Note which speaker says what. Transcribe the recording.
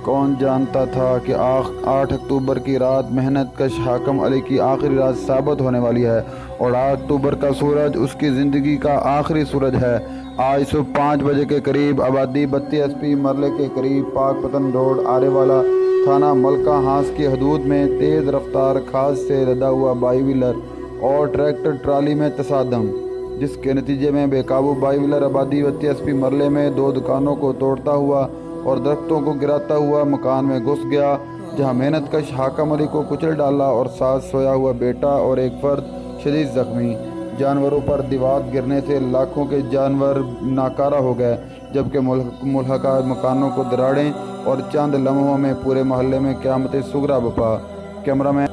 Speaker 1: کون جانتا تھا کہ 8 اکتوبر کی رات محنت کش حاکم علی کی آخری رات ثابت ہونے والی ہے، اور 8 اکتوبر کا سورج اس کی زندگی کا آخری سورج ہے۔ آج صبح 5 بجے کے قریب آبادی 32 ایس پی مرلے کے قریب پاک پتن روڈ آرے والا تھانہ ملکہ ہانس کی حدود میں تیز رفتار کھاد سے لدا ہوا بائی ویلر اور ٹریکٹر ٹرالی میں تصادم، جس کے نتیجے میں بے قابو بائی ویلر آبادی 32 ایس پی مرلے میں 2 دکانوں کو توڑتا ہوا اور درختوں کو گراتا ہوا مکان میں گھس گیا، جہاں محنت کش حاکم علی کو کچل ڈالا اور ساتھ سویا ہوا بیٹا اور ایک فرد شدید زخمی۔ جانوروں پر دیوار گرنے سے لاکھوں کے جانور ناکارہ ہو گئے، جبکہ ملحقہ مکانوں کو دراڑیں اور چند لمحوں میں پورے محلے میں قیامت صغریٰ بپا۔ کیمرہ مین